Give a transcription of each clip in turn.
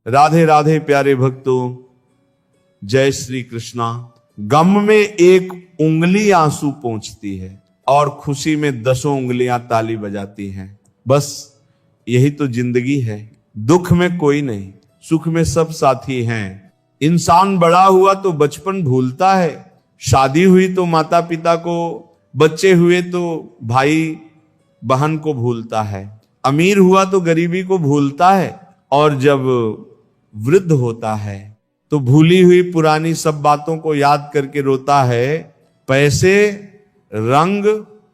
राधे राधे प्यारे भक्तों, जय श्री कृष्णा। गम में एक उंगली आंसू पोंछती है और खुशी में 10 उंगलियां ताली बजाती हैं। बस यही तो जिंदगी है। दुख में कोई नहीं, सुख में सब साथी हैं। इंसान बड़ा हुआ तो बचपन भूलता है, शादी हुई तो माता पिता को, बच्चे हुए तो भाई बहन को भूलता है, अमीर हुआ तो गरीबी को भूलता है, और जब वृद्ध होता है तो भूली हुई पुरानी सब बातों को याद करके रोता है। पैसे, रंग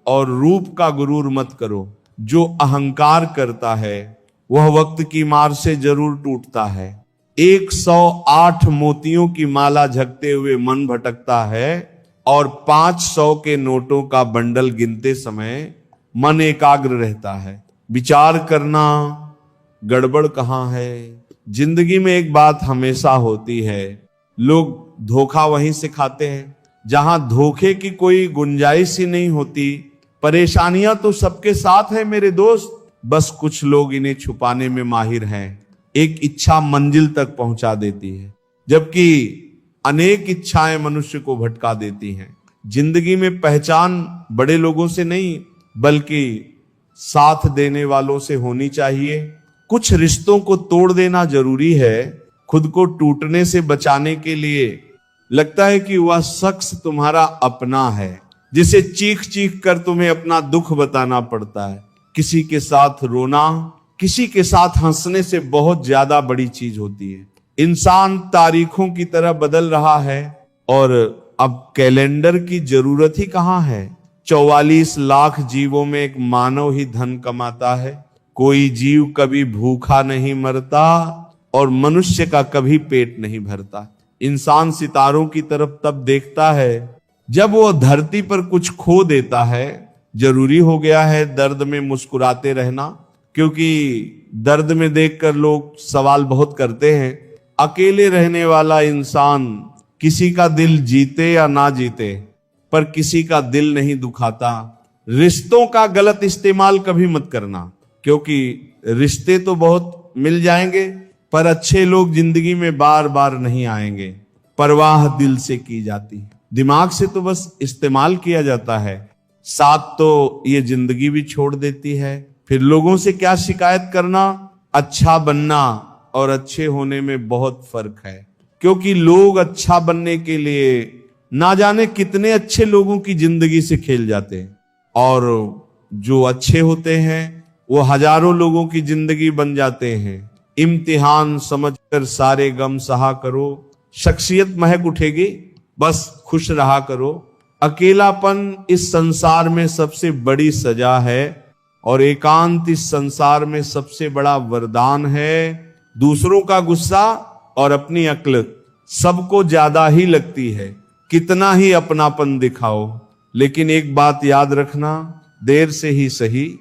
और रूप का गुरूर मत करो। जो अहंकार करता है वह वक्त की मार से जरूर टूटता है। 108 मोतियों की माला झकते हुए मन भटकता है, और 500 के नोटों का बंडल गिनते समय मन एकाग्र रहता है। विचार करना गड़बड़ कहाँ है। जिंदगी में एक बात हमेशा होती है, लोग धोखा वहीं से खाते हैं जहां धोखे की कोई गुंजाइश ही नहीं होती। परेशानियां तो सबके साथ है मेरे दोस्त, बस कुछ लोग इन्हें छुपाने में माहिर हैं। एक इच्छा मंजिल तक पहुंचा देती है, जबकि अनेक इच्छाएं मनुष्य को भटका देती हैं। जिंदगी में पहचान बड़े लोगों से नहीं, बल्कि साथ देने वालों से होनी चाहिए। कुछ रिश्तों को तोड़ देना जरूरी है, खुद को टूटने से बचाने के लिए। लगता है कि वह शख्स तुम्हारा अपना है, जिसे चीख चीख कर तुम्हें अपना दुख बताना पड़ता है। किसी के साथ रोना, किसी के साथ हंसने से बहुत ज्यादा बड़ी चीज होती है। इंसान तारीखों की तरह बदल रहा है, और अब कैलेंडर की जरूरत ही कहां है। 44 लाख जीवों में एक मानव ही धन कमाता है। कोई जीव कभी भूखा नहीं मरता, और मनुष्य का कभी पेट नहीं भरता। इंसान सितारों की तरफ तब देखता है जब वो धरती पर कुछ खो देता है। जरूरी हो गया है दर्द में मुस्कुराते रहना, क्योंकि दर्द में देखकर लोग सवाल बहुत करते हैं। अकेले रहने वाला इंसान किसी का दिल जीते या ना जीते, पर किसी का दिल नहीं दुखाता। रिश्तों का गलत इस्तेमाल कभी मत करना, क्योंकि रिश्ते तो बहुत मिल जाएंगे, पर अच्छे लोग जिंदगी में बार बार नहीं आएंगे। परवाह दिल से की जाती है, दिमाग से तो बस इस्तेमाल किया जाता है। साथ तो ये जिंदगी भी छोड़ देती है। फिर लोगों से क्या शिकायत करना। अच्छा बनना और अच्छे होने में बहुत फर्क है, क्योंकि लोग अच्छा बनने के लिए ना जाने कितने अच्छे लोगों की जिंदगी से खेल जाते हैं, और जो अच्छे होते हैं वो हजारों लोगों की जिंदगी बन जाते हैं। इम्तिहान समझकर सारे गम सहा करो, शख्सियत महक उठेगी, बस खुश रहा करो। अकेलापन इस संसार में सबसे बड़ी सजा है, और एकांत इस संसार में सबसे बड़ा वरदान है। दूसरों का गुस्सा और अपनी अक्ल सबको ज्यादा ही लगती है, कितना ही अपनापन दिखाओ। लेकिन एक बात याद रखना, देर से ही सही,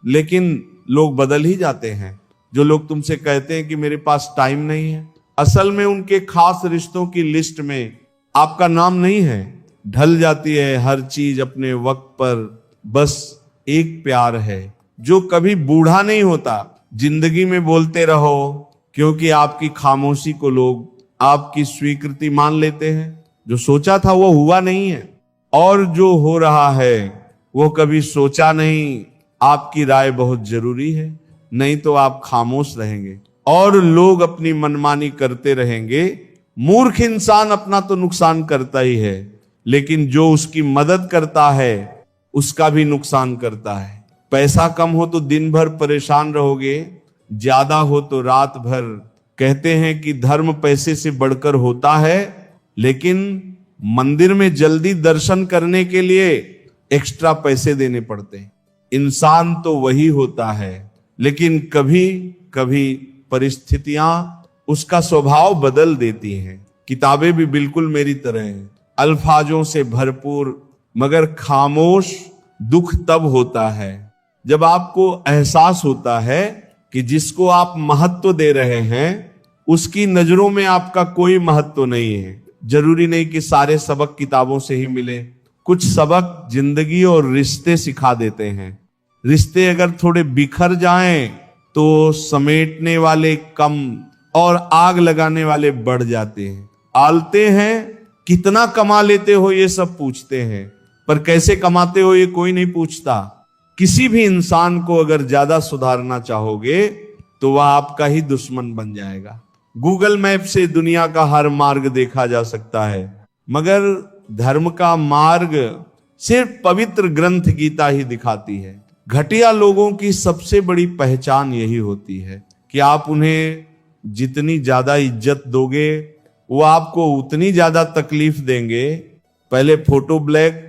लेकिन लोग बदल ही जाते हैं। जो लोग तुमसे कहते हैं कि मेरे पास टाइम नहीं है, असल में उनके खास रिश्तों की लिस्ट में आपका नाम नहीं है। ढल जाती है हर चीज अपने वक्त पर, बस एक प्यार है जो कभी बूढ़ा नहीं होता। जिंदगी में बोलते रहो, क्योंकि आपकी खामोशी को लोग आपकी स्वीकृति मान लेते हैं। जो सोचा था वो हुआ नहीं है, और जो हो रहा है वो कभी सोचा नहीं। आपकी राय बहुत जरूरी है, नहीं तो आप खामोश रहेंगे और लोग अपनी मनमानी करते रहेंगे। मूर्ख इंसान अपना तो नुकसान करता ही है, लेकिन जो उसकी मदद करता है उसका भी नुकसान करता है। पैसा कम हो तो दिन भर परेशान रहोगे, ज्यादा हो तो रात भर। कहते हैं कि धर्म पैसे से बढ़कर होता है, लेकिन मंदिर में जल्दी दर्शन करने के लिए एक्स्ट्रा पैसे देने पड़ते हैं। इंसान तो वही होता है, लेकिन कभी कभी परिस्थितियां उसका स्वभाव बदल देती हैं। किताबें भी बिल्कुल मेरी तरह हैं, अल्फाजों से भरपूर, मगर खामोश। दुख तब होता है जब आपको एहसास होता है कि जिसको आप महत्व दे रहे हैं उसकी नजरों में आपका कोई महत्व नहीं है। जरूरी नहीं कि सारे सबक किताबों से ही मिले, कुछ सबक जिंदगी और रिश्ते सिखा देते हैं। रिश्ते अगर थोड़े बिखर जाएं तो समेटने वाले कम और आग लगाने वाले बढ़ जाते हैं। आलते हैं, कितना कमा लेते हो ये सब पूछते हैं, पर कैसे कमाते हो ये कोई नहीं पूछता। किसी भी इंसान को अगर ज्यादा सुधारना चाहोगे तो वह आपका ही दुश्मन बन जाएगा। गूगल मैप से दुनिया का हर मार्ग देखा जा सकता है, मगर धर्म का मार्ग सिर्फ पवित्र ग्रंथ गीता ही दिखाती है। घटिया लोगों की सबसे बड़ी पहचान यही होती है कि आप उन्हें जितनी ज्यादा इज्जत दोगे वो आपको उतनी ज्यादा तकलीफ देंगे। पहले फोटो ब्लैक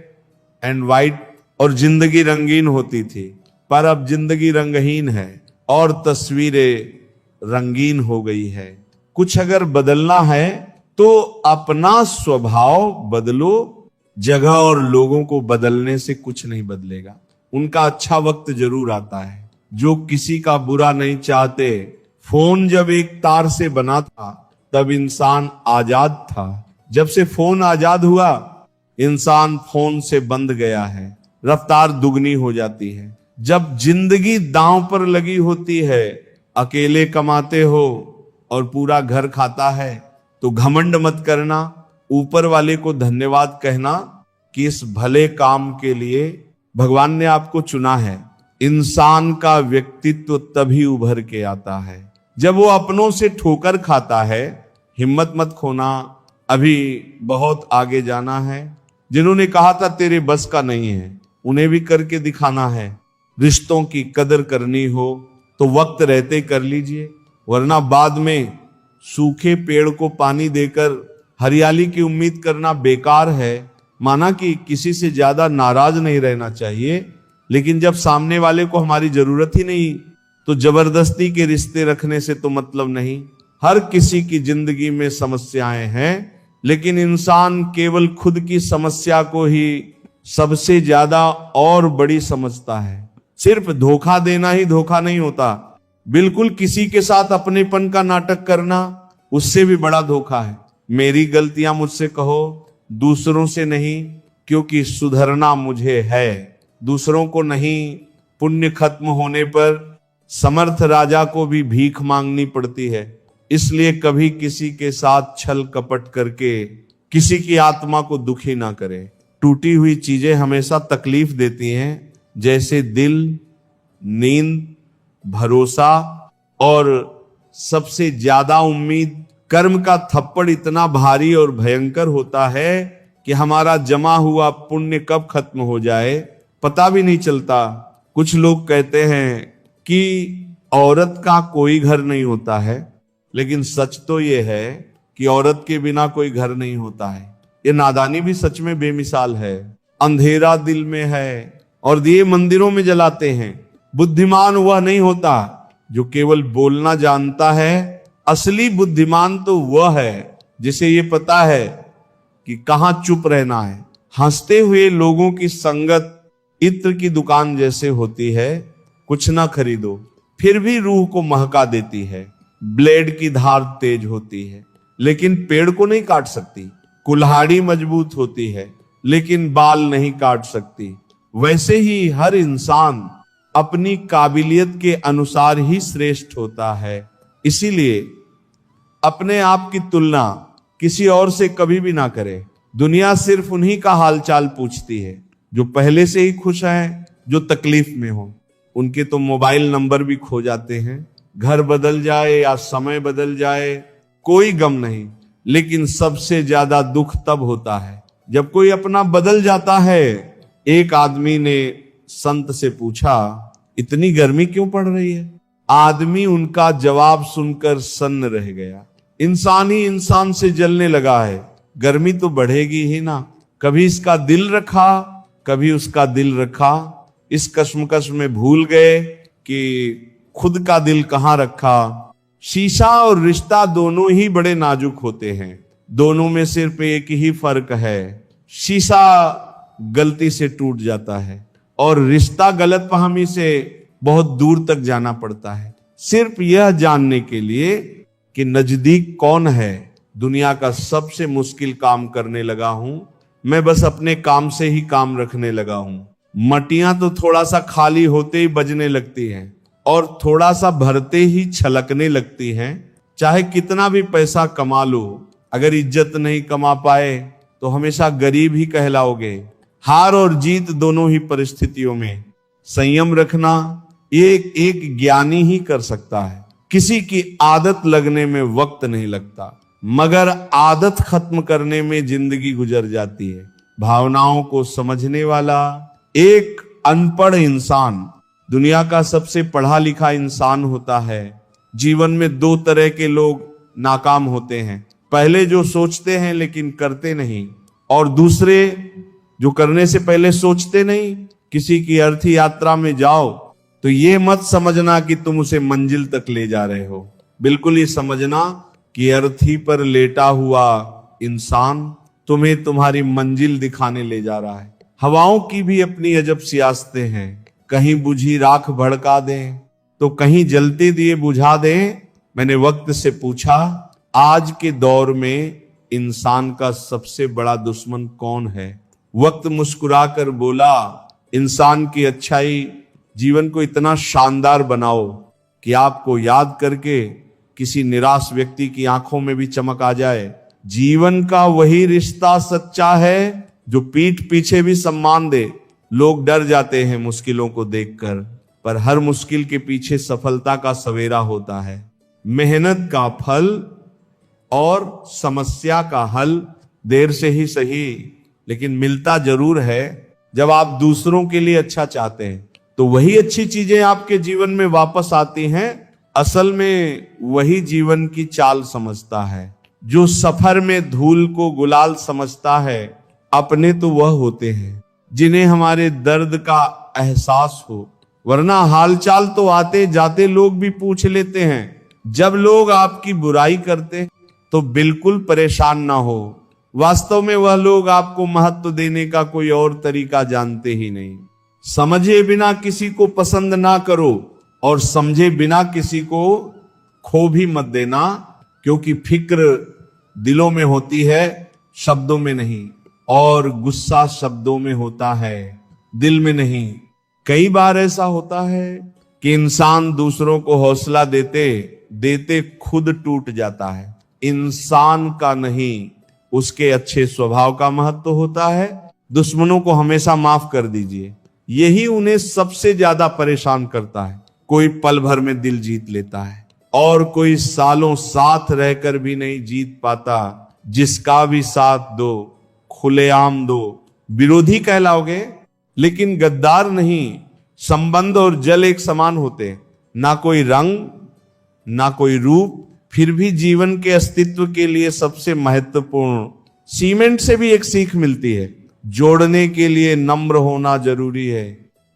एंड व्हाइट और जिंदगी रंगीन होती थी, पर अब जिंदगी रंगहीन है और तस्वीरें रंगीन हो गई है। कुछ अगर बदलना है तो अपना स्वभाव बदलो, जगह और लोगों को बदलने से कुछ नहीं बदलेगा। उनका अच्छा वक्त जरूर आता है, जो किसी का बुरा नहीं चाहते। फोन जब एक तार से बना था तब इंसान आजाद था, जब से फोन आजाद हुआ इंसान फोन से बंध गया है, रफ्तार दुगनी हो जाती है। जब जिंदगी दांव पर लगी होती है, अकेले कमाते हो और पूरा घर खाता है, तो घमंड मत करना, ऊपर वाले को धन्यवाद कहना कि इस भले काम के लिए भगवान ने आपको चुना है। इंसान का व्यक्तित्व तभी उभर के आता है जब वो अपनों से ठोकर खाता है। हिम्मत मत खोना, अभी बहुत आगे जाना है। जिन्होंने कहा था तेरे बस का नहीं है, उन्हें भी करके दिखाना है। रिश्तों की कदर करनी हो तो वक्त रहते कर लीजिए, वरना बाद में सूखे पेड़ को पानी देकर हरियाली की उम्मीद करना बेकार है। माना कि किसी से ज्यादा नाराज नहीं रहना चाहिए, लेकिन जब सामने वाले को हमारी जरूरत ही नहीं तो जबरदस्ती के रिश्ते रखने से तो मतलब नहीं। हर किसी की जिंदगी में समस्याएं हैं, लेकिन इंसान केवल खुद की समस्या को ही सबसे ज्यादा और बड़ी समझता है। सिर्फ धोखा देना ही धोखा नहीं होता, बिल्कुल किसी के साथ अपनेपन का नाटक करना उससे भी बड़ा धोखा है। मेरी गलतियां मुझसे कहो, दूसरों से नहीं, क्योंकि सुधरना मुझे है, दूसरों को नहीं। पुण्य खत्म होने पर समर्थ राजा को भी भीख मांगनी पड़ती है। इसलिए कभी किसी के साथ छल कपट करके किसी की आत्मा को दुखी ना करें। टूटी हुई चीजें हमेशा तकलीफ देती हैं, जैसे दिल, नींद, भरोसा और सबसे ज्यादा उम्मीद। कर्म का थप्पड़ इतना भारी और भयंकर होता है कि हमारा जमा हुआ पुण्य कब खत्म हो जाए पता भी नहीं चलता। कुछ लोग कहते हैं कि औरत का कोई घर नहीं होता है, लेकिन सच तो ये है कि औरत के बिना कोई घर नहीं होता है। ये नादानी भी सच में बेमिसाल है। अंधेरा दिल में है और दिए मंदिरों में जलाते हैं। बुद्धिमान वह नहीं होता जो केवल बोलना जानता है, असली बुद्धिमान तो वह है जिसे ये पता है कि कहां चुप रहना है। हंसते हुए लोगों की संगत इत्र की दुकान जैसे होती है, कुछ ना खरीदो फिर भी रूह को महका देती है। ब्लेड की धार तेज होती है लेकिन पेड़ को नहीं काट सकती। कुल्हाड़ी मजबूत होती है लेकिन बाल नहीं काट सकती। वैसे ही हर इंसान अपनी काबिलियत के अनुसार ही श्रेष्ठ होता है। इसीलिए अपने आप की तुलना किसी और से कभी भी ना करें। दुनिया सिर्फ उन्हीं का हालचाल पूछती है जो पहले से ही खुश हैं, जो तकलीफ में हो। उनके तो मोबाइल नंबर भी खो जाते हैं। घर बदल जाए या समय बदल जाए कोई गम नहीं, लेकिन सबसे ज्यादा दुख तब होता है जब कोई अपना बदल जाता है। एक आदमी ने संत से पूछा, इतनी गर्मी क्यों पड़ रही है? आदमी उनका जवाब सुनकर सन्न रह गया। इंसान ही इंसान से जलने लगा है, गर्मी तो बढ़ेगी ही ना। कभी इसका दिल रखा, कभी उसका दिल रखा। इस कश्मकश में भूल गए कि खुद का दिल कहां रखा। शीशा और रिश्ता दोनों ही बड़े नाजुक होते हैं। दोनों में सिर्फ एक ही फर्क है, शीशा गलती से टूट जाता है और रिश्ता गलतफहमी से बहुत दूर तक जाना पड़ता है। सिर्फ यह जानने के लिए कि नजदीक कौन है। दुनिया का सबसे मुश्किल काम करने लगा हूं मैं, बस अपने काम से ही काम रखने लगा हूं। मटियां तो थोड़ा सा खाली होते ही बजने लगती हैं और थोड़ा सा भरते ही छलकने लगती हैं। चाहे कितना भी पैसा कमा लो, अगर इज्जत नहीं कमा पाए तो हमेशा गरीब ही कहलाओगे। हार और जीत दोनों ही परिस्थितियों में संयम रखना ये एक ज्ञानी ही कर सकता है। किसी की आदत लगने में वक्त नहीं लगता, मगर आदत खत्म करने में जिंदगी गुजर जाती है। भावनाओं को समझने वाला एक अनपढ़ इंसान दुनिया का सबसे पढ़ा लिखा इंसान होता है। जीवन में दो तरह के लोग नाकाम होते हैं, पहले जो सोचते हैं लेकिन करते नहीं, और दूसरे जो करने से पहले सोचते नहीं। किसी की अर्थ यात्रा में जाओ तो ये मत समझना कि तुम उसे मंजिल तक ले जा रहे हो, बिल्कुल ये समझना कि अर्थी पर लेटा हुआ इंसान तुम्हें तुम्हारी मंजिल दिखाने ले जा रहा है। हवाओं की भी अपनी अजब सियासतें हैं, कहीं बुझी राख भड़का दें तो कहीं जलते दिए बुझा दें। मैंने वक्त से पूछा, आज के दौर में इंसान का सबसे बड़ा दुश्मन कौन है? वक्त मुस्कुराकर बोला, इंसान की अच्छाई जीवन को इतना शानदार बनाओ कि आपको याद करके किसी निराश व्यक्ति की आंखों में भी चमक आ जाए। जीवन का वही रिश्ता सच्चा है जो पीठ पीछे भी सम्मान दे। लोग डर जाते हैं मुश्किलों को देखकर, पर हर मुश्किल के पीछे सफलता का सवेरा होता है। मेहनत का फल और समस्या का हल देर से ही सही, लेकिन मिलता जरूर है। जब आप दूसरों के लिए अच्छा चाहते हैं तो वही अच्छी चीजें आपके जीवन में वापस आती हैं। असल में वही जीवन की चाल समझता है। जो सफर में धूल को गुलाल समझता है, अपने तो वह होते हैं जिन्हें हमारे दर्द का एहसास हो, वरना हालचाल तो आते जाते लोग भी पूछ लेते हैं। जब लोग आपकी बुराई करते तो बिल्कुल परेशान ना हो, वास्तव में वह लोग आपको महत्व देने का कोई और तरीका जानते ही नहीं। समझे बिना किसी को पसंद ना करो और समझे बिना किसी को खो भी मत देना, क्योंकि फिक्र दिलों में होती है, शब्दों में नहीं, और गुस्सा शब्दों में होता है, दिल में नहीं। कई बार ऐसा होता है कि इंसान दूसरों को हौसला देते देते खुद टूट जाता है। इंसान का नहीं, उसके अच्छे स्वभाव का महत्व होता है। दुश्मनों को हमेशा माफ कर दीजिए, यही उन्हें सबसे ज्यादा परेशान करता है। कोई पल भर में दिल जीत लेता है और कोई सालों साथ रहकर भी नहीं जीत पाता। जिसका भी साथ दो, खुलेआम दो, विरोधी कहलाओगे लेकिन गद्दार नहीं। संबंध और जल एक समान होते, ना कोई रंग ना कोई रूप, फिर भी जीवन के अस्तित्व के लिए सबसे महत्वपूर्ण। सीमेंट से भी एक सीख मिलती है, जोड़ने के लिए नम्र होना जरूरी है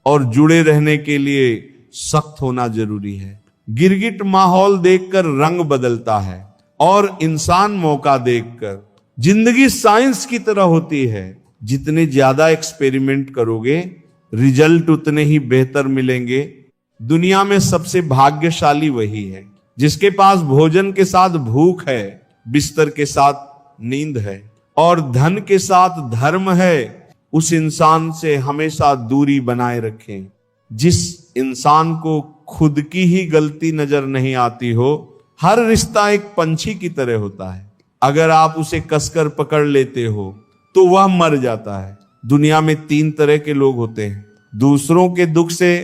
और जुड़े रहने के लिए सख्त होना जरूरी है। गिरगिट माहौल देखकर रंग बदलता है और इंसान मौका देखकर। जिंदगी साइंस की तरह होती है, जितने ज्यादा एक्सपेरिमेंट करोगे रिजल्ट उतने ही बेहतर मिलेंगे। दुनिया में सबसे भाग्यशाली वही है जिसके पास भोजन के साथ भूख है, बिस्तर के साथ नींद है और धन के साथ धर्म है। उस इंसान से हमेशा दूरी बनाए रखें। जिस इंसान को खुद की ही गलती नजर नहीं आती हो, हर रिश्ता एक पंछी की तरह होता है। अगर आप उसे कसकर पकड़ लेते हो तो वह मर जाता है। दुनिया में 3 तरह के लोग होते हैं, दूसरों के दुख से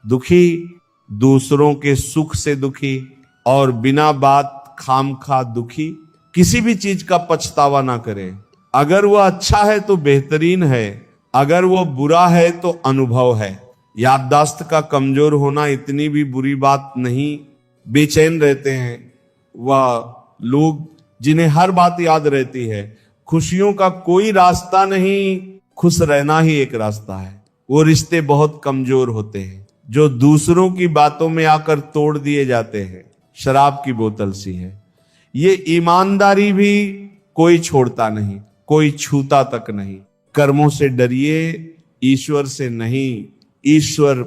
दुखी, दूसरों के सुख से दुखी और बिना बात खामखा दुखी। किसी भी चीज का पछतावा ना करें। अगर वह अच्छा है तो बेहतरीन है, अगर वह बुरा है तो अनुभव है। याददाश्त का कमजोर होना इतनी भी बुरी बात नहीं। बेचैन रहते हैं वह लोग जिन्हें हर बात याद रहती है। खुशियों का कोई रास्ता नहीं, खुश रहना ही एक रास्ता है। वो रिश्ते बहुत कमजोर होते हैं जो दूसरों की बातों में आकर तोड़ दिए जाते हैं। शराब की बोतल सी है। ये ईमानदारी भी कोई छोड़ता नहीं, कोई छूता तक नहीं। कर्मों से डरिए, ईश्वर से नहीं। ईश्वर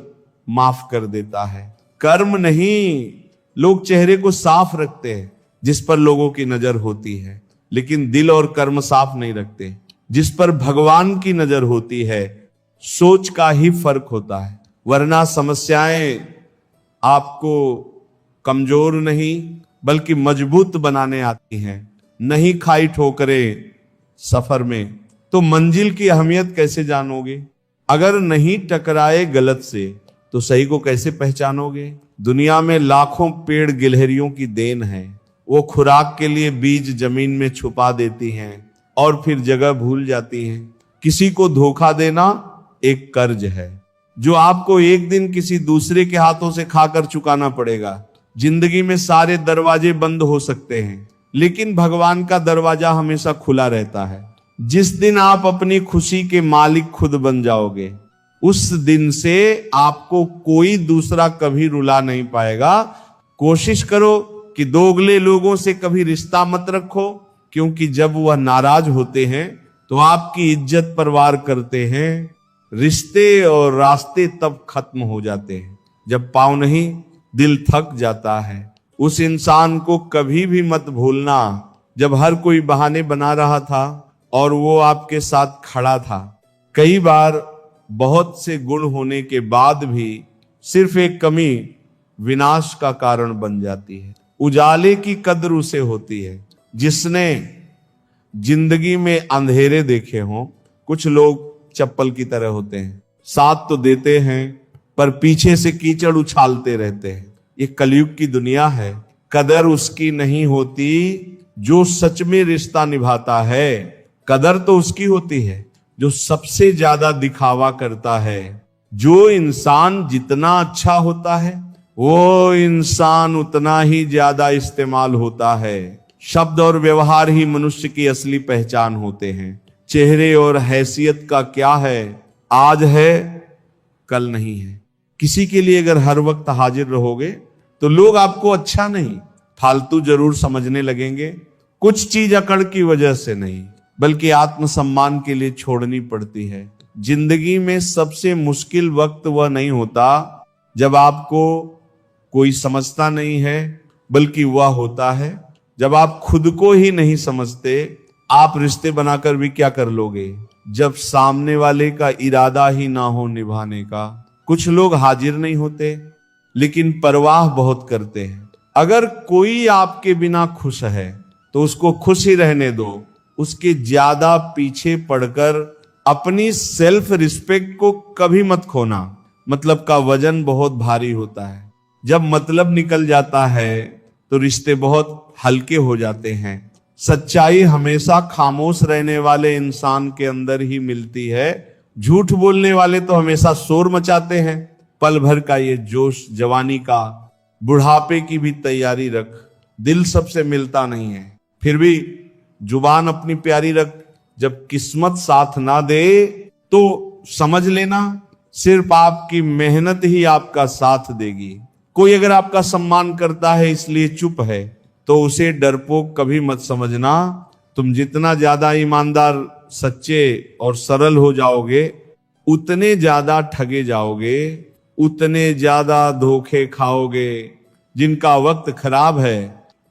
माफ कर देता है, कर्म नहीं। लोग चेहरे को साफ रखते हैं जिस पर लोगों की नजर होती है, लेकिन दिल और कर्म साफ नहीं रखते जिस पर भगवान की नजर होती है। सोच का ही फर्क होता है, वरना समस्याएं आपको कमजोर नहीं बल्कि मजबूत बनाने आती हैं। नहीं खाई ठोकरें सफर में तो मंजिल की अहमियत कैसे जानोगे? अगर नहीं टकराए गलत से तो सही को कैसे पहचानोगे? दुनिया में लाखों पेड़ गिलहरियों की देन है। वो खुराक के लिए बीज जमीन में छुपा देती हैं और फिर जगह भूल जाती हैं। किसी को धोखा देना एक कर्ज है जो आपको एक दिन किसी दूसरे के हाथों से खाकर चुकाना पड़ेगा। जिंदगी में सारे दरवाजे बंद हो सकते हैं, लेकिन भगवान का दरवाजा हमेशा खुला रहता है। जिस दिन आप अपनी खुशी के मालिक खुद बन जाओगे, उस दिन से आपको कोई दूसरा कभी रुला नहीं पाएगा। कोशिश करो कि दोगले लोगों से कभी रिश्ता मत रखो, क्योंकि जब वह नाराज होते हैं तो आपकी इज्जत परवार करते हैं। रिश्ते और रास्ते तब खत्म हो जाते हैं जब पाँव नहीं दिल थक जाता है। उस इंसान को कभी भी मत भूलना जब हर कोई बहाने बना रहा था और वो आपके साथ खड़ा था। कई बार बहुत से गुण होने के बाद भी सिर्फ एक कमी विनाश का कारण बन जाती है। उजाले की कद्र उसे होती है जिसने जिंदगी में अंधेरे देखे हों। कुछ लोग चप्पल की तरह होते हैं, साथ तो देते हैं पर पीछे से कीचड़ उछालते रहते हैं। ये कलयुग की दुनिया है। कदर उसकी नहीं होती जो सच में रिश्ता निभाता है। कदर तो उसकी होती है जो सबसे ज्यादा दिखावा करता है। जो इंसान जितना अच्छा होता है वो इंसान उतना ही ज्यादा इस्तेमाल होता है। शब्द और व्यवहार ही मनुष्य की असली पहचान होते हैं। चेहरे और हैसियत का क्या है, आज है कल नहीं है। किसी के लिए अगर हर वक्त हाजिर रहोगे तो लोग आपको अच्छा नहीं फालतू जरूर समझने लगेंगे। कुछ चीज अकड़ की वजह से नहीं बल्कि आत्मसम्मान के लिए छोड़नी पड़ती है। जिंदगी में सबसे मुश्किल वक्त वह नहीं होता जब आपको कोई समझता नहीं है, बल्कि वह होता है जब आप खुद को ही नहीं समझते। आप रिश्ते बनाकर भी क्या कर लोगे जब सामने वाले का इरादा ही ना हो निभाने का। कुछ लोग हाजिर नहीं होते लेकिन परवाह बहुत करते हैं। अगर कोई आपके बिना खुश है तो उसको खुश ही रहने दो। उसके ज्यादा पीछे पड़कर अपनी सेल्फ रिस्पेक्ट को कभी मत खोना। मतलब का वजन बहुत भारी होता है। जब मतलब निकल जाता है तो रिश्ते बहुत हल्के हो जाते हैं। सच्चाई हमेशा खामोश रहने वाले इंसान के अंदर ही मिलती है। झूठ बोलने वाले तो हमेशा शोर मचाते हैं। पल भर का ये जोश जवानी का, बुढ़ापे की भी तैयारी रख। दिल सबसे मिलता नहीं है, फिर भी जुबान अपनी प्यारी रख। जब किस्मत साथ ना दे तो समझ लेना सिर्फ आपकी मेहनत ही आपका साथ देगी। कोई अगर आपका सम्मान करता है इसलिए चुप है तो उसे डरपोक कभी मत समझना। तुम जितना ज्यादा ईमानदार, सच्चे और सरल हो जाओगे उतने ज्यादा ठगे जाओगे, उतने ज्यादा धोखे खाओगे। जिनका वक्त खराब है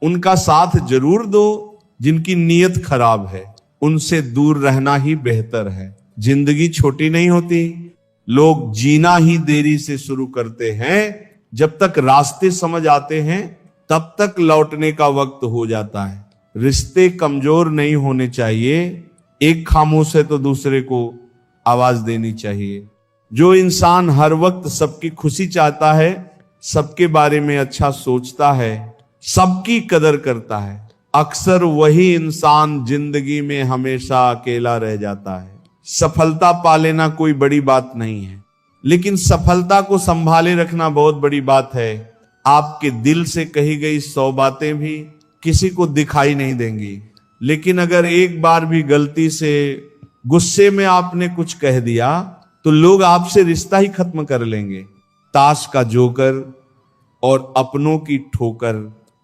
उनका साथ जरूर दो, जिनकी नीयत खराब है उनसे दूर रहना ही बेहतर है। जिंदगी छोटी नहीं होती, लोग जीना ही देरी से शुरू करते हैं। जब तक रास्ते समझ आते हैं तब तक लौटने का वक्त हो जाता है। रिश्ते कमजोर नहीं होने चाहिए। एक खामोश है तो दूसरे को आवाज देनी चाहिए। जो इंसान हर वक्त सबकी खुशी चाहता है, सबके बारे में अच्छा सोचता है, सबकी कदर करता है, अक्सर वही इंसान जिंदगी में हमेशा अकेला रह जाता है। सफलता पा लेना कोई बड़ी बात नहीं है, लेकिन सफलता को संभाले रखना बहुत बड़ी बात है। आपके दिल से कही गई 100 बातें भी किसी को दिखाई नहीं देंगी, लेकिन अगर एक बार भी गलती से गुस्से में आपने कुछ कह दिया तो लोग आपसे रिश्ता ही खत्म कर लेंगे। ताश का जोकर और अपनों की ठोकर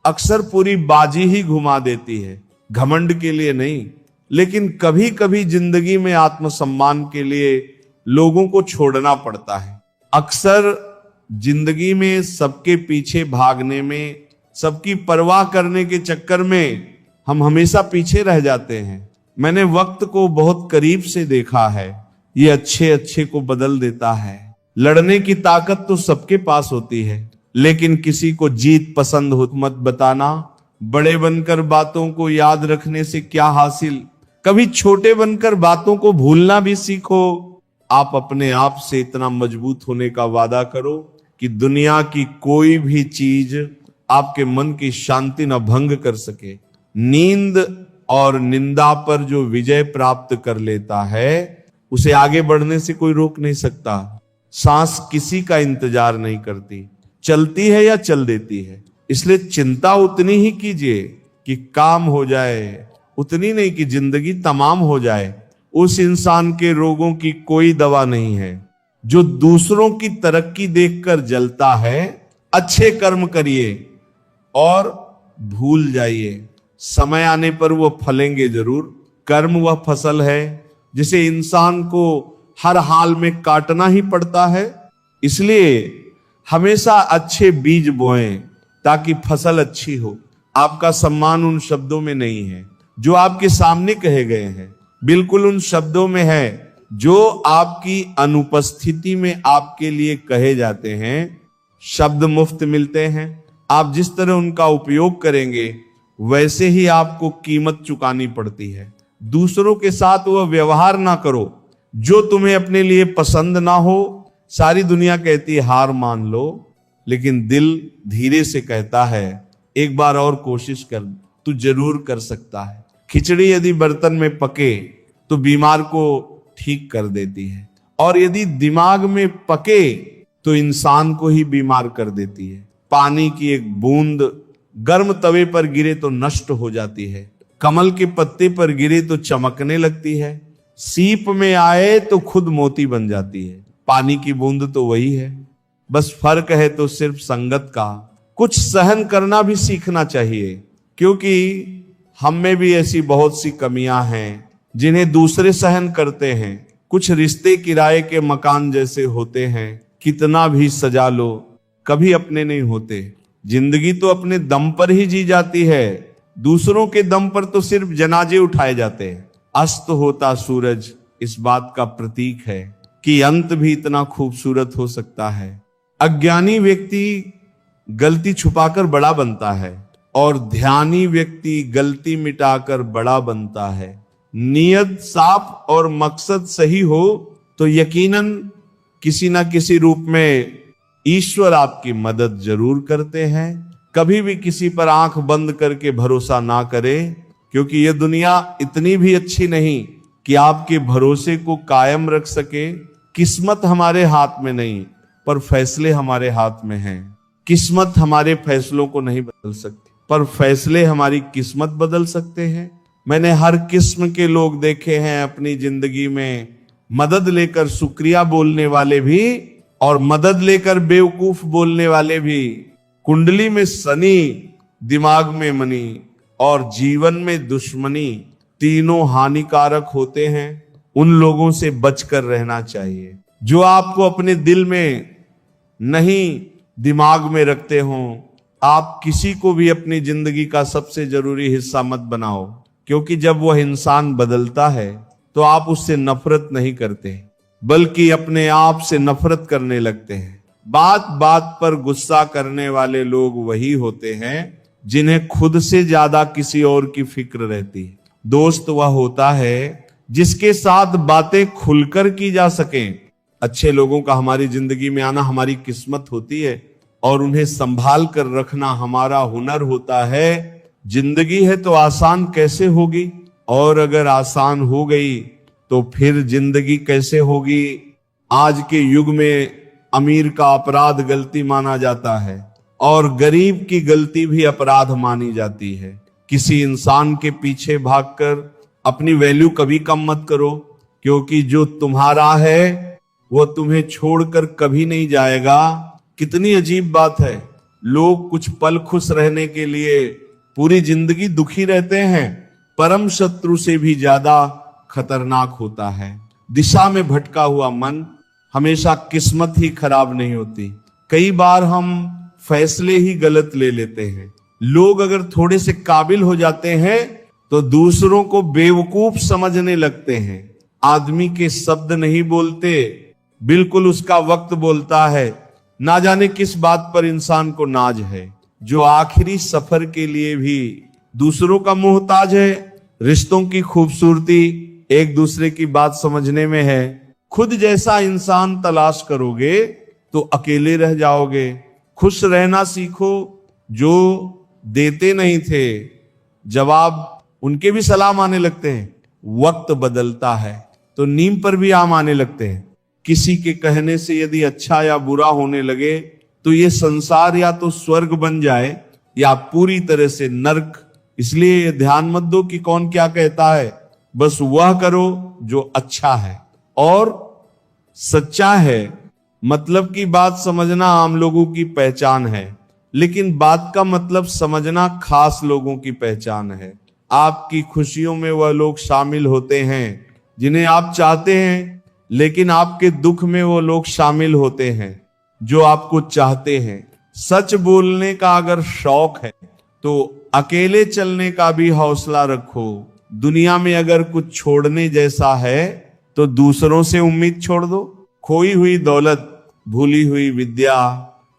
अक्सर पूरी बाजी ही घुमा देती है। घमंड के लिए नहीं, लेकिन कभी कभी जिंदगी में आत्मसम्मान के लिए लोगों को छोड़ना पड़ता है। अक्सर जिंदगी में सबके पीछे भागने में, सबकी परवाह करने के चक्कर में हम हमेशा पीछे रह जाते हैं। मैंने वक्त को बहुत करीब से देखा है, ये अच्छे अच्छे को बदल देता है। लड़ने की ताकत तो सबके पास होती है, लेकिन किसी को जीत पसंद हो मत बताना। बड़े बनकर बातों को याद रखने से क्या हासिल, कभी छोटे बनकर बातों को भूलना भी सीखो। आप अपने आप से इतना मजबूत होने का वादा करो कि दुनिया की कोई भी चीज आपके मन की शांति न भंग कर सके। नींद और निंदा पर जो विजय प्राप्त कर लेता है उसे आगे बढ़ने से कोई रोक नहीं सकता। सांस किसी का इंतजार नहीं करती, चलती है या चल देती है। इसलिए चिंता उतनी ही कीजिए कि काम हो जाए, उतनी नहीं कि जिंदगी तमाम हो जाए। उस इंसान के रोगों की कोई दवा नहीं है जो दूसरों की तरक्की देखकर जलता है। अच्छे कर्म करिए और भूल जाइए, समय आने पर वो फलेंगे जरूर। कर्म वह फसल है जिसे इंसान को हर हाल में काटना ही पड़ता है। इसलिए हमेशा अच्छे बीज बोएं ताकि फसल अच्छी हो। आपका सम्मान उन शब्दों में नहीं है जो आपके सामने कहे गए हैं, बिल्कुल उन शब्दों में है जो आपकी अनुपस्थिति में आपके लिए कहे जाते हैं। शब्द मुफ्त मिलते हैं, आप जिस तरह उनका उपयोग करेंगे वैसे ही आपको कीमत चुकानी पड़ती है। दूसरों के साथ वह व्यवहार ना करो जो तुम्हें अपने लिए पसंद ना हो। सारी दुनिया कहती है हार मान लो, लेकिन दिल धीरे से कहता है एक बार और कोशिश कर, तू जरूर कर सकता है। खिचड़ी यदि बर्तन में पके तो बीमार को ठीक कर देती है, और यदि दिमाग में पके तो इंसान को ही बीमार कर देती है। पानी की एक बूंद गर्म तवे पर गिरे तो नष्ट हो जाती है, कमल के पत्ते पर गिरे तो चमकने लगती है, सीप में आए तो खुद मोती बन जाती है। पानी की बूंद तो वही है, बस फर्क है तो सिर्फ संगत का। कुछ सहन करना भी सीखना चाहिए, क्योंकि हम में भी ऐसी बहुत सी कमियां हैं जिन्हें दूसरे सहन करते हैं। कुछ रिश्ते किराए के मकान जैसे होते हैं, कितना भी सजा लो कभी अपने नहीं होते। जिंदगी तो अपने दम पर ही जी जाती है, दूसरों के दम पर तो सिर्फ जनाजे उठाए जाते हैं। अस्त होता सूरज इस बात का प्रतीक है कि अंत भी इतना खूबसूरत हो सकता है। अज्ञानी व्यक्ति गलती छुपाकर बड़ा बनता है और ध्यानी व्यक्ति गलती मिटाकर बड़ा बनता है। नियत साफ और मकसद सही हो तो यकीनन किसी ना किसी रूप में ईश्वर आपकी मदद जरूर करते हैं। कभी भी किसी पर आंख बंद करके भरोसा ना करें, क्योंकि ये दुनिया इतनी भी अच्छी नहीं कि आपके भरोसे को कायम रख सके। किस्मत हमारे हाथ में नहीं, पर फैसले हमारे हाथ में हैं। किस्मत हमारे फैसलों को नहीं बदल सकती, पर फैसले हमारी किस्मत बदल सकते हैं। मैंने हर किस्म के लोग देखे हैं अपनी जिंदगी में, मदद लेकर शुक्रिया बोलने वाले भी और मदद लेकर बेवकूफ बोलने वाले भी। कुंडली में शनि, दिमाग में मनी और जीवन में दुश्मनी, तीनों हानिकारक होते हैं। उन लोगों से बचकर रहना चाहिए जो आपको अपने दिल में नहीं दिमाग में रखते हों। आप किसी को भी अपनी जिंदगी का सबसे जरूरी हिस्सा मत बनाओ, क्योंकि जब वह इंसान बदलता है तो आप उससे नफरत नहीं करते, बल्कि अपने आप से नफरत करने लगते हैं। बात बात पर गुस्सा करने वाले लोग वही होते हैं जिन्हें खुद से ज्यादा किसी और की फिक्र रहती है। दोस्त वह होता है जिसके साथ बातें खुलकर की जा सकें। अच्छे लोगों का हमारी जिंदगी में आना हमारी किस्मत होती है और उन्हें संभाल कर रखना हमारा हुनर होता है। जिंदगी है तो आसान कैसे होगी, और अगर आसान हो गई तो फिर जिंदगी कैसे होगी। आज के युग में अमीर का अपराध गलती माना जाता है और गरीब की गलती भी अपराध मानी जाती है। किसी इंसान के पीछे भागकर अपनी वैल्यू कभी कम मत करो, क्योंकि जो तुम्हारा है वो तुम्हें छोड़कर कभी नहीं जाएगा। कितनी अजीब बात है, लोग कुछ पल खुश रहने के लिए पूरी जिंदगी दुखी रहते हैं। परम शत्रु से भी ज्यादा खतरनाक होता है। दिशा में भटका हुआ मन हमेशा किस्मत ही खराब नहीं होती, कई बार हम फैसले ही गलत ले लेते हैं। लोग अगर थोड़े से काबिल हो जाते हैं तो दूसरों को बेवकूफ समझने लगते हैं। आदमी के शब्द नहीं बोलते, बिल्कुल उसका वक्त बोलता है। ना जाने किस बात पर इंसान को नाज है। जो आखिरी सफर के लिए भी दूसरों का मोहताज है। रिश्तों की खूबसूरती एक दूसरे की बात समझने में है। खुद जैसा इंसान तलाश करोगे तो अकेले रह जाओगे। खुश रहना सीखो। जो देते नहीं थे जवाब, उनके भी सलाम आने लगते हैं। वक्त बदलता है तो नीम पर भी आम आने लगते हैं। किसी के कहने से यदि अच्छा या बुरा होने लगे तो ये संसार या तो स्वर्ग बन जाए या पूरी तरह से नर्क। इसलिए ये ध्यान मत दो कि कौन क्या कहता है, बस वह करो जो अच्छा है और सच्चा है। मतलब की बात समझना आम लोगों की पहचान है, लेकिन बात का मतलब समझना खास लोगों की पहचान है। आपकी खुशियों में वह लोग शामिल होते हैं जिन्हें आप चाहते हैं, लेकिन आपके दुख में वो लोग शामिल होते हैं जो आपको चाहते हैं। सच बोलने का अगर शौक है तो अकेले चलने का भी हौसला रखो। दुनिया में अगर कुछ छोड़ने जैसा है तो दूसरों से उम्मीद छोड़ दो। खोई हुई दौलत, भूली हुई विद्या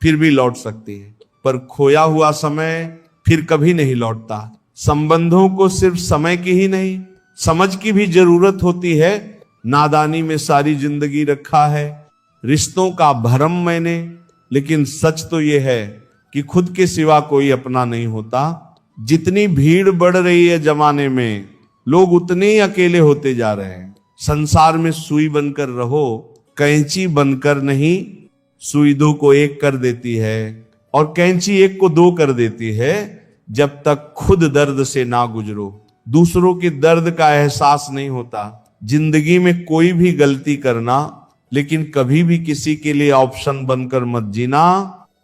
फिर भी लौट सकती है, पर खोया हुआ समय फिर कभी नहीं लौटता। संबंधों को सिर्फ समय की ही नहीं, समझ की भी जरूरत होती है। नादानी में सारी जिंदगी रखा है रिश्तों का भरम मैंने, लेकिन सच तो यह है कि खुद के सिवा कोई अपना नहीं होता। जितनी भीड़ बढ़ रही है जमाने में, लोग उतने ही अकेले होते जा रहे हैं। संसार में सुई बनकर रहो, कैंची बनकर नहीं। सुई दो को एक कर देती है और कैंची एक को दो कर देती है। जब तक खुद दर्द से ना गुजरो, दूसरों के दर्द का एहसास नहीं होता। जिंदगी में कोई भी गलती करना, लेकिन कभी भी किसी के लिए ऑप्शन बनकर मत जीना।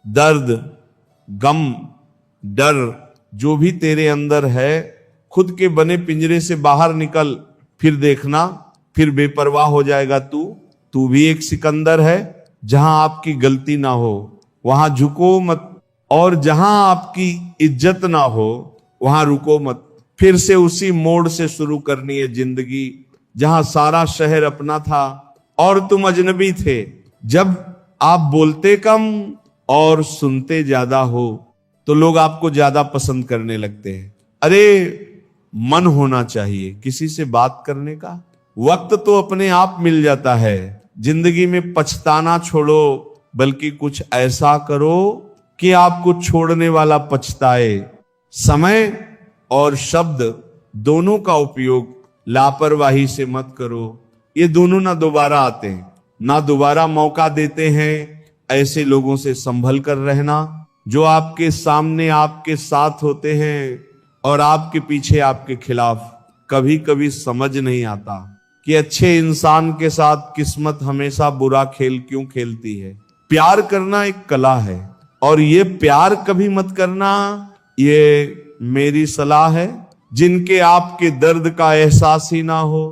दर्द, गम, डर जो भी तेरे अंदर है, खुद के बने पिंजरे से बाहर निकल, फिर देखना, फिर बेपरवाह हो जाएगा तू भी एक सिकंदर है। जहां आपकी गलती ना हो वहां झुको मत, और जहां आपकी इज्जत ना हो वहां रुको मत। फिर से उसी मोड़ से शुरू करनी है जिंदगी जहां सारा शहर अपना था और तुम अजनबी थे। जब आप बोलते कम और सुनते ज्यादा हो तो लोग आपको ज्यादा पसंद करने लगते हैं। अरे मन होना चाहिए किसी से बात करने का। वक्त तो अपने आप मिल जाता है। जिंदगी में पछताना छोड़ो, बल्कि कुछ ऐसा करो कि आपको छोड़ने वाला पछताए। समय और शब्द दोनों का उपयोग लापरवाही से मत करो। ये दोनों ना दोबारा आते हैं, ना दोबारा मौका देते हैं। ऐसे लोगों से संभल कर रहना जो आपके सामने आपके साथ होते हैं और आपके पीछे आपके खिलाफ। कभी कभी समझ नहीं आता कि अच्छे इंसान के साथ किस्मत हमेशा बुरा खेल क्यों खेलती है। प्यार करना एक कला है और ये प्यार कभी मत करना, ये मेरी सलाह है। जिनके आपके दर्द का एहसास ही ना हो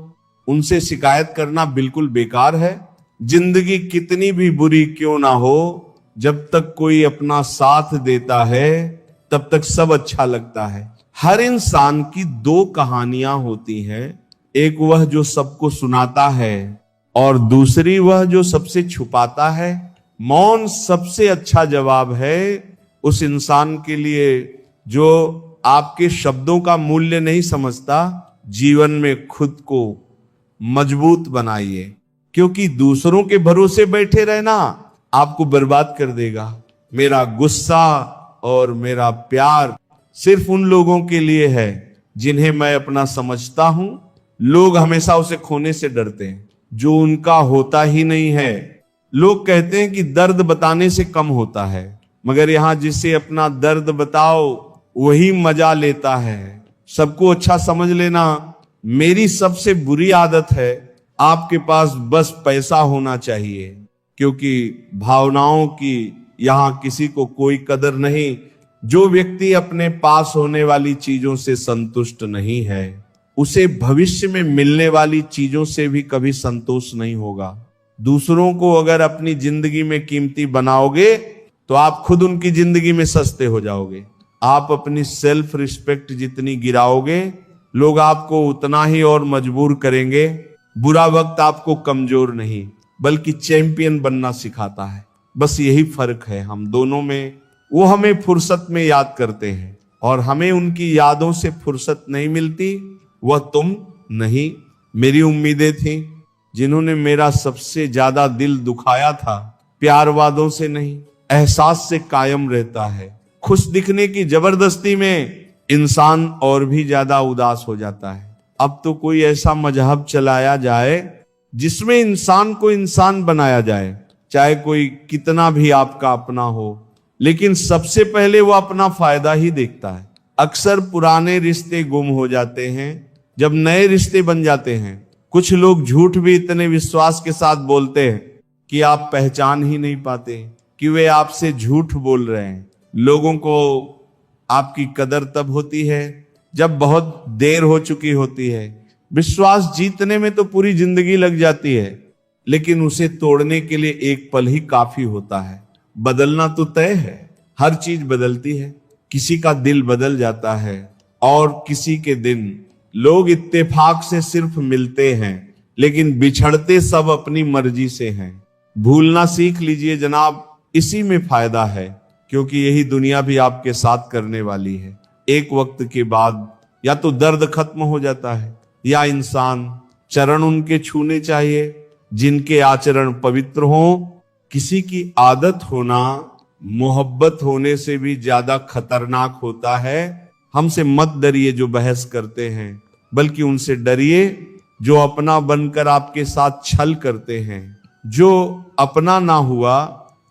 उनसे शिकायत करना बिल्कुल बेकार है। जिंदगी कितनी भी बुरी क्यों ना हो, जब तक कोई अपना साथ देता है तब तक सब अच्छा लगता है। हर इंसान की दो कहानियां होती हैं, एक वह जो सबको सुनाता है और दूसरी वह जो सबसे छुपाता है। मौन सबसे अच्छा जवाब है उस इंसान के लिए जो आपके शब्दों का मूल्य नहीं समझता। जीवन में खुद को मजबूत बनाइए, क्योंकि दूसरों के भरोसे बैठे रहना आपको बर्बाद कर देगा। मेरा गुस्सा और मेरा प्यार सिर्फ उन लोगों के लिए है जिन्हें मैं अपना समझता हूं। लोग हमेशा उसे खोने से डरते हैं जो उनका होता ही नहीं है। लोग कहते हैं कि दर्द बताने से कम होता है, मगर यहां जिसे अपना दर्द बताओ वही मजा लेता है। सबको अच्छा समझ लेना मेरी सबसे बुरी आदत है। आपके पास बस पैसा होना चाहिए, क्योंकि भावनाओं की यहां किसी को कोई कदर नहीं। जो व्यक्ति अपने पास होने वाली चीजों से संतुष्ट नहीं है, उसे भविष्य में मिलने वाली चीजों से भी कभी संतोष नहीं होगा। दूसरों को अगर अपनी जिंदगी में कीमती बनाओगे तो आप खुद उनकी जिंदगी में सस्ते हो जाओगे। आप अपनी सेल्फ रिस्पेक्ट जितनी गिराओगे, लोग आपको उतना ही और मजबूर करेंगे। बुरा वक्त आपको कमजोर नहीं बल्कि चैंपियन बनना सिखाता है। बस यही फर्क है हम दोनों में। वो हमें फुर्सत में याद करते हैं, और हमें उनकी यादों से फुर्सत नहीं मिलती। वह तुम नहीं। मेरी उम्मीदें थी, जिन्होंने मेरा सबसे ज्यादा दिल दुखाया था, प्यार वादों से नहीं, एहसास से कायम रहता है। खुश दिखने की जबरदस्ती में इंसान और भी ज्यादा उदास हो जाता है। अब तो कोई ऐसा मजहब चलाया जाए जिसमें इंसान को इंसान बनाया जाए, चाहे कोई कितना भी आपका अपना हो, लेकिन सबसे पहले वो अपना फायदा ही देखता है। अक्सर पुराने रिश्ते गुम हो जाते हैं जब नए रिश्ते बन जाते हैं। कुछ लोग झूठ भी इतने विश्वास के साथ बोलते हैं कि आप पहचान ही नहीं पाते कि वे आपसे झूठ बोल रहे हैं। लोगों को आपकी कदर तब होती है जब बहुत देर हो चुकी होती है। विश्वास जीतने में तो पूरी जिंदगी लग जाती है, लेकिन उसे तोड़ने के लिए एक पल ही काफी होता है। बदलना तो तय है, हर चीज बदलती है। किसी का दिल बदल जाता है और किसी के दिन। लोग इत्तेफाक से सिर्फ मिलते हैं, लेकिन बिछड़ते सब अपनी मर्जी से हैं। भूलना सीख लीजिए जनाब, इसी में फायदा है, क्योंकि यही दुनिया भी आपके साथ करने वाली है। एक वक्त के बाद या तो दर्द खत्म हो जाता है, या इंसान चरण उनके छूने चाहिए जिनके आचरण पवित्र हों। किसी की आदत होना मोहब्बत होने से भी ज्यादा खतरनाक होता है। हमसे मत डरिए जो बहस करते हैं, बल्कि उनसे डरिए जो अपना बनकर आपके साथ छल करते हैं। जो अपना ना हुआ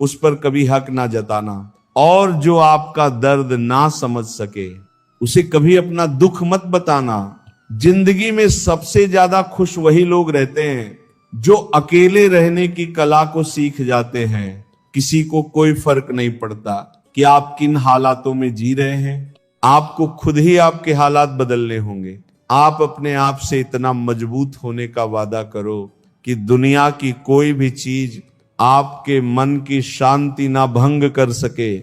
उस पर कभी हक ना जताना, और जो आपका दर्द ना समझ सके उसे कभी अपना दुख मत बताना। जिंदगी में सबसे ज्यादा खुश वही लोग रहते हैं जो अकेले रहने की कला को सीख जाते हैं। किसी को कोई फर्क नहीं पड़ता कि आप किन हालातों में जी रहे हैं, आपको खुद ही आपके हालात बदलने होंगे। आप अपने आप से इतना मजबूत होने का वादा करो कि दुनिया की कोई भी चीज आपके मन की शांति ना भंग कर सके।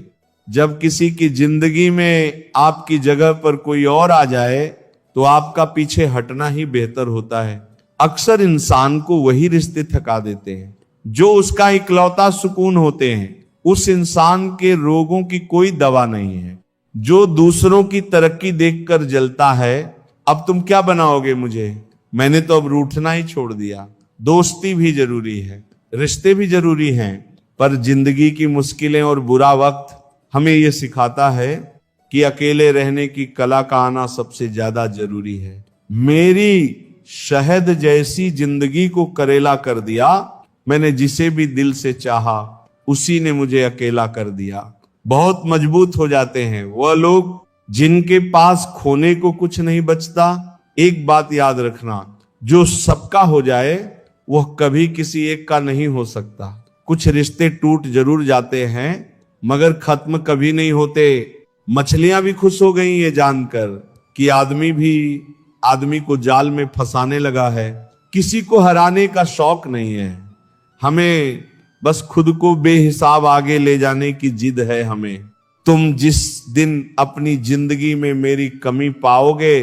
जब किसी की जिंदगी में आपकी जगह पर कोई और आ जाए तो आपका पीछे हटना ही बेहतर होता है। अक्सर इंसान को वही रिश्ते थका देते हैं जो उसका इकलौता सुकून होते हैं। उस इंसान के रोगों की कोई दवा नहीं है जो दूसरों की तरक्की देखकर जलता है। अब तुम क्या बनाओगे मुझे, मैंने तो अब रूठना ही छोड़ दिया। दोस्ती भी जरूरी है, रिश्ते भी जरूरी हैं, पर जिंदगी की मुश्किलें और बुरा वक्त हमें यह सिखाता है कि अकेले रहने की कला का आना सबसे ज्यादा जरूरी है। मेरी शहद जैसी जिंदगी को करेला कर दिया, मैंने जिसे भी दिल से चाहा उसी ने मुझे अकेला कर दिया। बहुत मजबूत हो जाते हैं वह लोग जिनके पास खोने को कुछ नहीं बचता। एक बात याद रखना, जो सबका हो जाए वह कभी किसी एक का नहीं हो सकता। कुछ रिश्ते टूट जरूर जाते हैं मगर खत्म कभी नहीं होते। मछलियां भी खुश हो गई ये जानकर कि आदमी भी आदमी को जाल में फंसाने लगा है। किसी को हराने का शौक नहीं है, हमें बस खुद को बेहिसाब आगे ले जाने की जिद है हमें। तुम जिस दिन अपनी जिंदगी में मेरी कमी पाओगे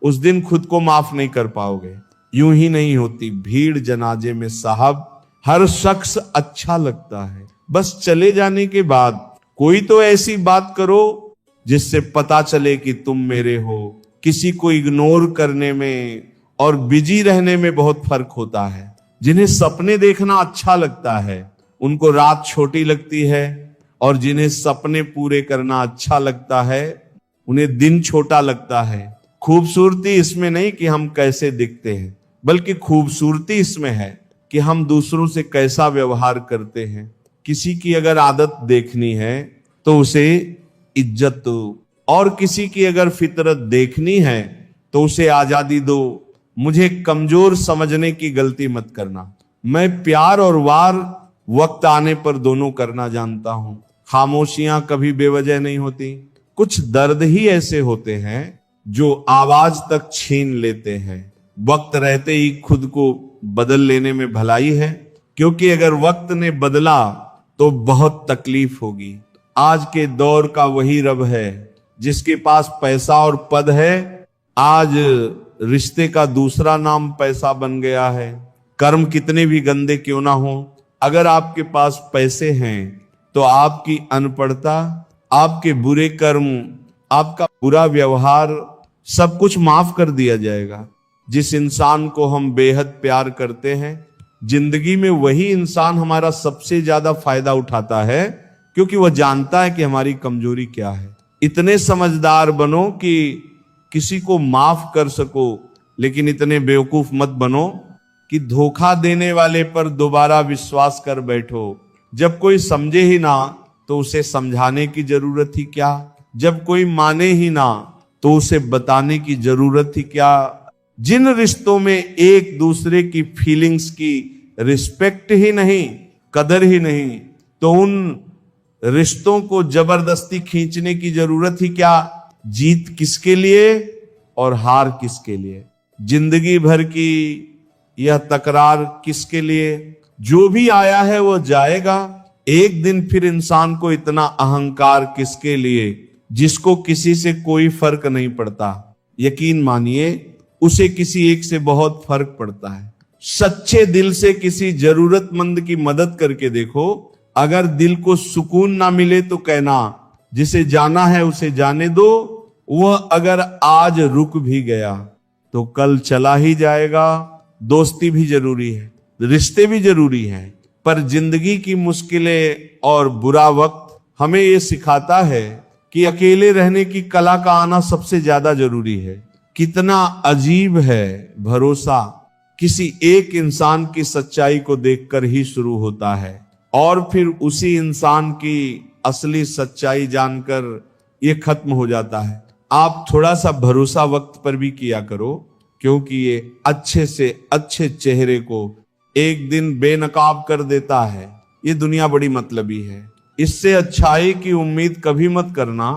उस दिन खुद को माफ नहीं कर पाओगे। यूं ही नहीं होती भीड़ जनाजे में साहब, हर शख्स अच्छा लगता है, बस चले जाने के बाद कोई तो ऐसी बात करो जिससे पता चले कि तुम मेरे हो। किसी को इग्नोर करने में और बिजी रहने में बहुत फर्क होता है। जिन्हें सपने देखना अच्छा लगता है उनको रात छोटी लगती है, और जिन्हें सपने पूरे करना अच्छा लगता है उन्हें दिन छोटा लगता है। खूबसूरती इसमें नहीं कि हम कैसे दिखते हैं, बल्कि खूबसूरती इसमें है कि हम दूसरों से कैसा व्यवहार करते हैं। किसी की अगर आदत देखनी है तो उसे इज्जत दो, और किसी की अगर फितरत देखनी है तो उसे आजादी दो। मुझे कमजोर समझने की गलती मत करना। मैं प्यार और वार वक्त आने पर दोनों करना जानता हूं। खामोशियां कभी बेवजह नहीं होती। कुछ दर्द ही ऐसे होते हैं जो आवाज तक छीन लेते हैं। वक्त रहते ही खुद को बदल लेने में भलाई है, क्योंकि अगर वक्त ने बदला तो बहुत तकलीफ होगी। आज के दौर का वही रब है जिसके पास पैसा और पद है। आज रिश्ते का दूसरा नाम पैसा बन गया है। कर्म कितने भी गंदे क्यों ना हो, अगर आपके पास पैसे हैं तो आपकी अनपढ़ता आपके बुरे कर्म, आपका बुरा व्यवहार सब कुछ माफ कर दिया जाएगा। जिस इंसान को हम बेहद प्यार करते हैं, जिंदगी में वही इंसान हमारा सबसे ज्यादा फायदा उठाता है, क्योंकि वह जानता है कि हमारी कमजोरी क्या है। इतने समझदार बनो कि किसी को माफ कर सको, लेकिन इतने बेवकूफ मत बनो कि धोखा देने वाले पर दोबारा विश्वास कर बैठो। जब कोई समझे ही ना तो उसे समझाने की जरूरत ही क्या, जब कोई माने ही ना तो उसे बताने की जरूरत ही क्या। जिन रिश्तों में एक दूसरे की फीलिंग्स की रिस्पेक्ट ही नहीं, कदर ही नहीं, तो उन रिश्तों को जबरदस्ती खींचने की जरूरत ही क्या। जीत किसके लिए और हार किसके लिए, जिंदगी भर की यह तकरार किसके लिए। जो भी आया है वो जाएगा एक दिन, फिर इंसान को इतना अहंकार किसके लिए, जिसको किसी से कोई फर्क नहीं पड़ता। यकीन मानिए उसे किसी एक से बहुत फर्क पड़ता है। सच्चे दिल से किसी जरूरतमंद की मदद करके देखो, अगर दिल को सुकून ना मिले तो कहना जिसे जाना है उसे जाने दो, वह अगर आज रुक भी गया तो कल चला ही जाएगा। दोस्ती भी जरूरी है, रिश्ते भी जरूरी हैं, पर जिंदगी की मुश्किलें और बुरा वक्त हमें यह सिखाता है कि अकेले रहने की कला का आना सबसे ज्यादा जरूरी है। कितना अजीब है भरोसा, किसी एक इंसान की सच्चाई को देखकर ही शुरू होता है और फिर उसी इंसान की असली सच्चाई जानकर ये खत्म हो जाता है। आप थोड़ा सा भरोसा वक्त पर भी किया करो, क्योंकि ये अच्छे से अच्छे चेहरे को एक दिन बेनकाब कर देता है। ये दुनिया बड़ी मतलबी है, इससे अच्छाई की उम्मीद कभी मत करना।